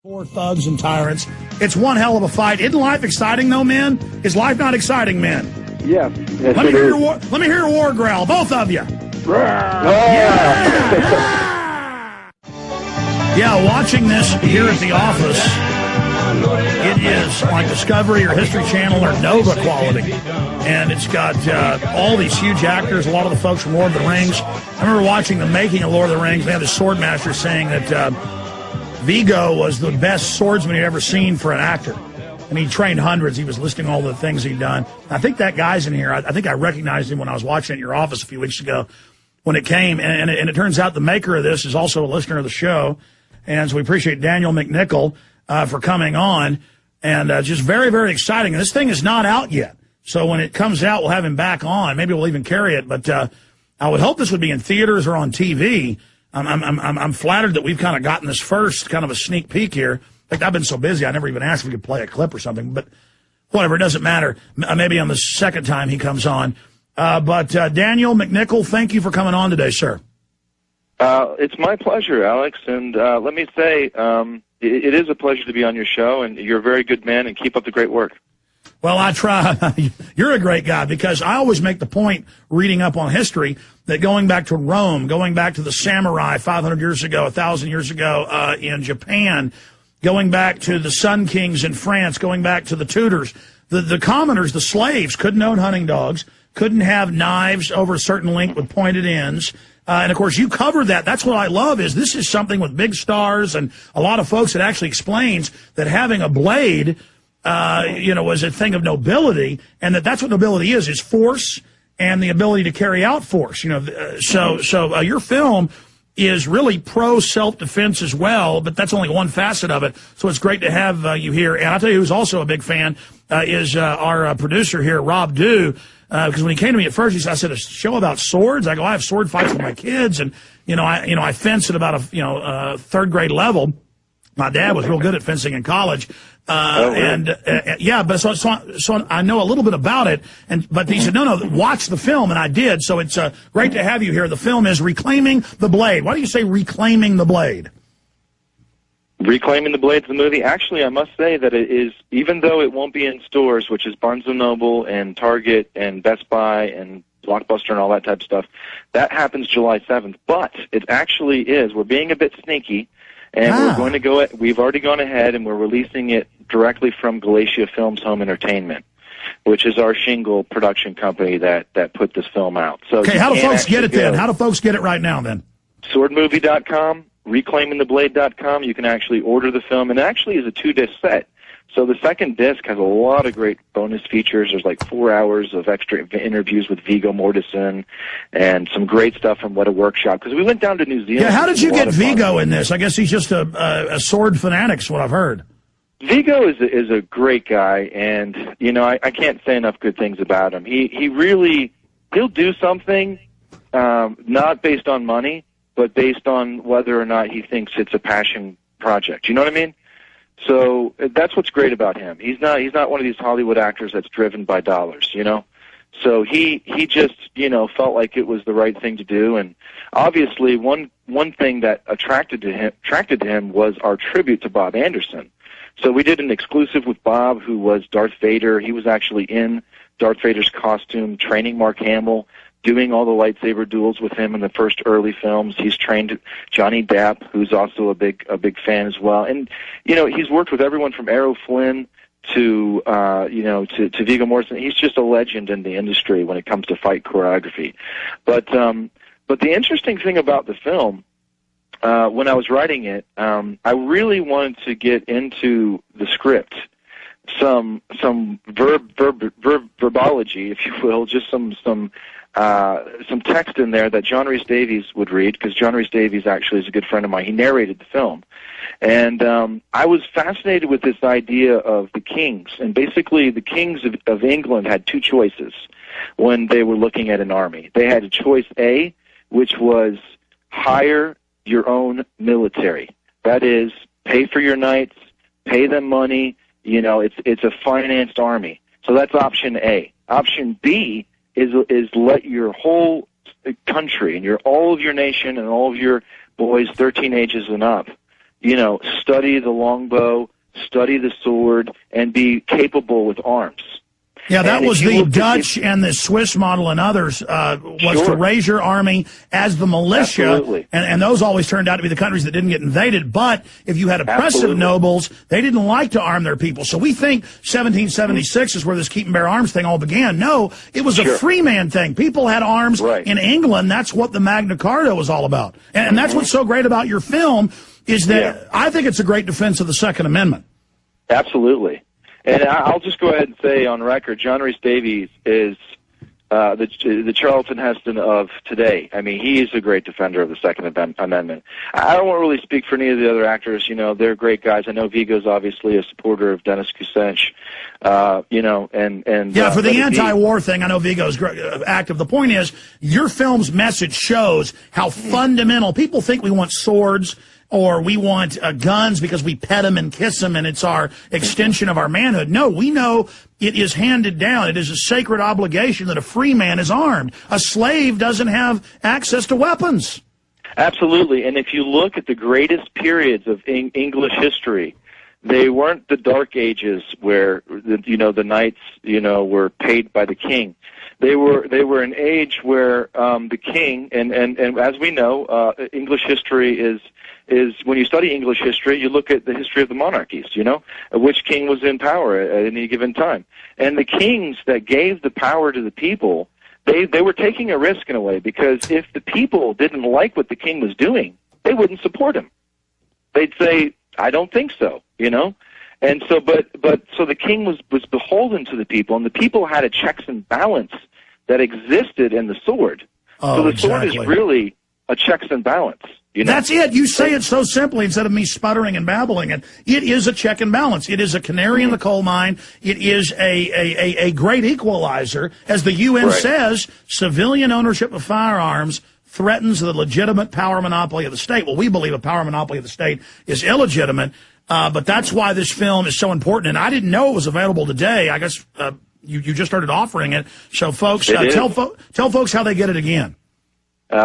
Four thugs and tyrants. It's one hell of a fight. Isn't life exciting, though, men? Is life not exciting, men? Yes. Let me hear your war growl, both of you. Yeah, watching this here at the office, it is like Discovery or History Channel or Nova quality. And it's got all these huge actors, a lot of the folks from Lord of the Rings. I remember watching the making of Lord of the Rings. They had the swordmaster saying that Viggo was the best swordsman he'd ever seen for an actor. And he trained hundreds. He was listing all the things he'd done. I think that guy's in here. I think I recognized him when I was watching it at your office a few weeks ago when it came. And it turns out the maker of this is also a listener of the show. And so we appreciate Daniel Mcnicoll for coming on. And just very, very exciting. And this thing is not out yet. So when it comes out, we'll have him back on. Maybe we'll even carry it. But I would hope this would be in theaters or on TV. I'm flattered that we've kind of gotten this first kind of a sneak peek here. In fact, I've been so busy, I never even asked if we could play a clip or something. But whatever, it doesn't matter. Maybe on the second time he comes on. But Daniel Mcnicoll, thank you for coming on today, sir. It's my pleasure, Alex. And let me say, it is a pleasure to be on your show, and you're a very good man, and keep up the great work. Well, I try. You're a great guy, because I always make the point, reading up on history, that going back to Rome, going back to the samurai 500 years ago, 1,000 years ago in Japan, going back to the Sun Kings in France, going back to the Tudors, the commoners, the slaves, couldn't own hunting dogs, couldn't have knives over a certain length with pointed ends. And, of course, you covered that. That's what I love, is this is something with big stars and a lot of folks that actually explains that having a blade was a thing of nobility, and that's what nobility is force and the ability to carry out force. So your film is really pro self-defense as well, but that's only one facet of it. So it's great to have you here. And I'll tell you who's also a big fan is our producer here, Rob Dew, because when he came to me at first, he said, I said, a show about swords? I go, I have sword fights with my kids, and I fence at about a third grade level. My dad was real good at fencing in college. But so I know a little bit about it. But he said, no, watch the film. And I did. So it's great to have you here. The film is Reclaiming the Blade. Why do you say Reclaiming the Blade? Reclaiming the Blade's the movie. Actually, I must say that it is, even though it won't be in stores, which is Barnes & Noble and Target and Best Buy and Blockbuster and all that type of stuff, that happens July 7th. But it actually is. We're being a bit sneaky. And we're going to we've already gone ahead and we're releasing it directly from Galatia Films Home Entertainment, which is our shingle production company that put this film out. So okay, how do folks get it then? How do folks get it right now then? Swordmovie.com, reclaimingtheblade.com. You can actually order the film, and it actually is a 2-disc set. So the second disc has a lot of great bonus features. There's like 4 hours of extra interviews with Viggo Mortensen and some great stuff from What a Workshop. Because we went down to New Zealand. Yeah, how did you get Viggo in this? I guess he's just a sword fanatic, is what I've heard. Viggo is a great guy, and I can't say enough good things about him. He'll do something not based on money, but based on whether or not he thinks it's a passion project. You know what I mean? So that's what's great about him. He's not one of these Hollywood actors that's driven by dollars, So he just, felt like it was the right thing to do. And obviously one thing that attracted to him was our tribute to Bob Anderson. So we did an exclusive with Bob, who was Darth Vader. He was actually in Darth Vader's costume, training Mark Hamill, doing all the lightsaber duels with him in the first early films. He's trained Johnny Depp, who's also a big fan as well. And, he's worked with everyone from Errol Flynn to Viggo Mortensen. He's just a legend in the industry when it comes to fight choreography. But the interesting thing about the film, when I was writing it, I really wanted to get into the script, some verbology, if you will, just some text in there that John Rhys Davies would read, because John Rhys Davies actually is a good friend of mine. He narrated the film. And I was fascinated with this idea of the kings. And basically the kings of England had two choices when they were looking at an army. They had a choice A, which was hire your own military. That is, pay for your knights, pay them money. It's a financed army. So that's option A. Option B is let your whole country and all of your nation and all of your boys 13 ages and up, study the longbow, study the sword, and be capable with arms. Yeah, that was the Dutch and the Swiss model and others, was to raise your army as the militia. Absolutely. And those always turned out to be the countries that didn't get invaded. But if you had oppressive nobles, they didn't like to arm their people. So we think 1776 is where this keep and bear arms thing all began. No, it was a free man thing. People had arms in England. That's what the Magna Carta was all about. And that's what's so great about your film is that I think it's a great defense of the Second Amendment. Absolutely. And I'll just go ahead and say on record, John Rhys Davies is the Charlton Heston of today. I mean, he is a great defender of the Second Amendment. I don't want to really speak for any of the other actors. They're great guys. I know Viggo's obviously a supporter of Dennis Kucinich. For the anti-war thing, I know Viggo's active. The point is, your film's message shows how fundamental. People think we want swords or we want guns because we pet them and kiss them and it's our extension of our manhood. No, we know it is handed down. It is a sacred obligation that a free man is armed. A slave doesn't have access to weapons. Absolutely. And if you look at the greatest periods of English history, they weren't the Dark Ages where the knights were paid by the king. They were an age where the king and as we know, English history is when you study English history, you look at the history of the monarchies, which king was in power at any given time. And the kings that gave the power to the people, they were taking a risk in a way, because if the people didn't like what the king was doing, they wouldn't support him. They'd say, I don't think so, And so, so the king was beholden to the people, and the people had a checks and balance that existed in the sword. So the sword is really a checks and balance. That's it. You say it so simply instead of me sputtering and babbling it. It is a check and balance. It is a canary in the coal mine. It is a great equalizer. As the UN says, civilian ownership of firearms threatens the legitimate power monopoly of the state. Well, we believe a power monopoly of the state is illegitimate, but that's why this film is so important. And I didn't know it was available today. I guess you just started offering it. So, folks, tell folks how they get it again.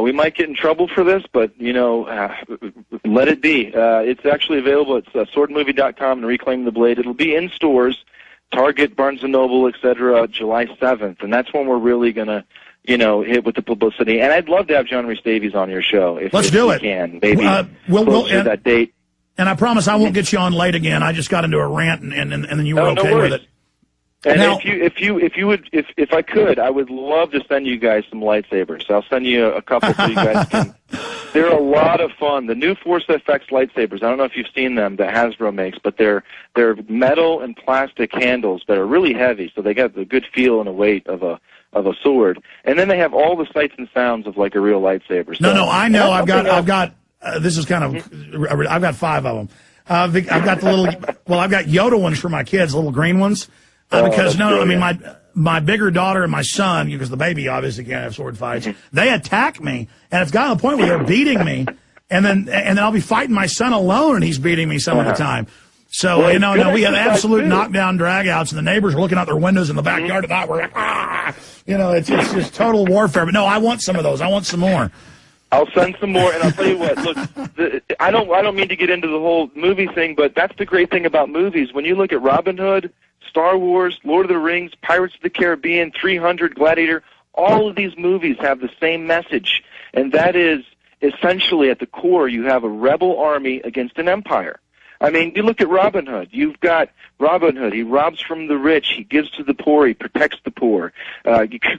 We might get in trouble for this, but, let it be. It's actually available at swordmovie.com and Reclaim the Blade. It'll be in stores, Target, Barnes & Noble, etc., July 7th, and that's when we're really going to, hit with the publicity. And I'd love to have John Rhys Davies on your show. Let's do it. Can. Maybe closer to that date. And I promise I won't get you on late again. I just got into a rant, and then you were okay with it. And now, if I could, I would love to send you guys some lightsabers. I'll send you a couple so you guys can. They're a lot of fun. The new Force FX lightsabers. I don't know if you've seen them that Hasbro makes, but they're metal and plastic handles that are really heavy, so they got the good feel and the weight of a sword. And then they have all the sights and sounds of like a real lightsaber. So, I know. I've got. This is kind of. I've got 5 of them. I've got the little. Well, I've got Yoda ones for my kids, little green ones. Because my bigger daughter and my son, because the baby obviously can't have sword fights, they attack me, and it's gotten to the point where they're beating me, and then I'll be fighting my son alone, and he's beating me some of the time. So we have absolute knockdown dragouts, and the neighbors are looking out their windows in the backyard, and we're like, it's just total warfare. But no, I want some of those. I want some more. I'll send some more, and I'll tell you what. Look, I don't mean to get into the whole movie thing, but that's the great thing about movies. When you look at Robin Hood, Star Wars, Lord of the Rings, Pirates of the Caribbean, 300, Gladiator, all of these movies have the same message, and that is essentially at the core you have a rebel army against an empire. I mean, you look at Robin Hood. You've got Robin Hood. He robs from the rich. He gives to the poor. He protects the poor.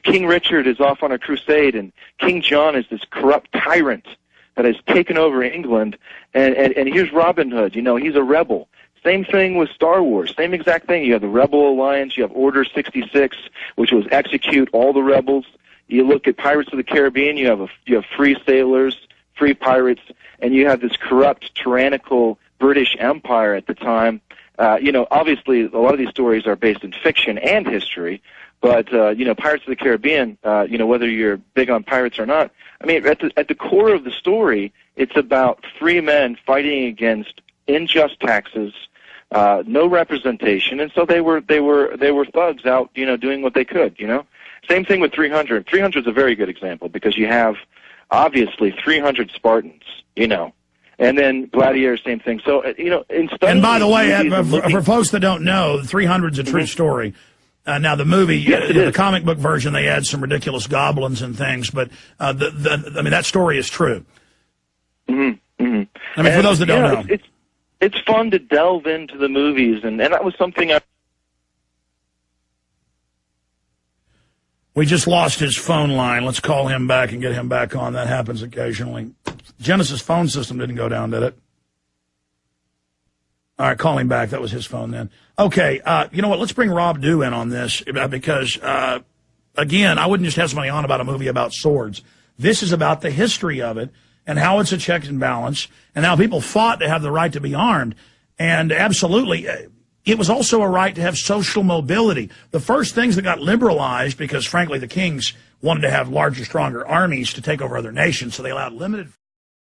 King Richard is off on a crusade, and King John is this corrupt tyrant that has taken over England, and here's Robin Hood. He's a rebel. Same thing with Star Wars. Same exact thing. You have the Rebel Alliance. You have Order 66, which was execute all the rebels. You look at Pirates of the Caribbean. You have free sailors, free pirates, and you have this corrupt, tyrannical British Empire at the time. Obviously, a lot of these stories are based in fiction and history. But Pirates of the Caribbean. Whether you're big on pirates or not. I mean, at the core of the story, it's about 3 men fighting against unjust taxes. No representation, and so they were thugs out, doing what they could, Same thing with 300. 300 is a very good example because you have obviously 300 Spartans, And then Gladiator, same thing. So, in studying... And by the way, movies for folks that don't know, 300's a true story. Now, the movie, yes, the comic book version, they add some ridiculous goblins and things, but that story is true. Mm-hmm. Mm-hmm. I mean, for those that don't know. It's fun to delve into the movies, and that was something We just lost his phone line. Let's call him back and get him back on. That happens occasionally. Genesis phone system didn't go down, did it? All right, call him back. That was his phone then. Okay, you know what? Let's bring Rob Dew in on this because, again, I wouldn't just have somebody on about a movie about swords. This is about the history of it and how it's a check and balance and how people fought to have the right to be armed. And absolutely, it was also a right to have social mobility. The first things that got liberalized, because, frankly, the kings wanted to have larger, stronger armies to take over other nations, so they allowed limited...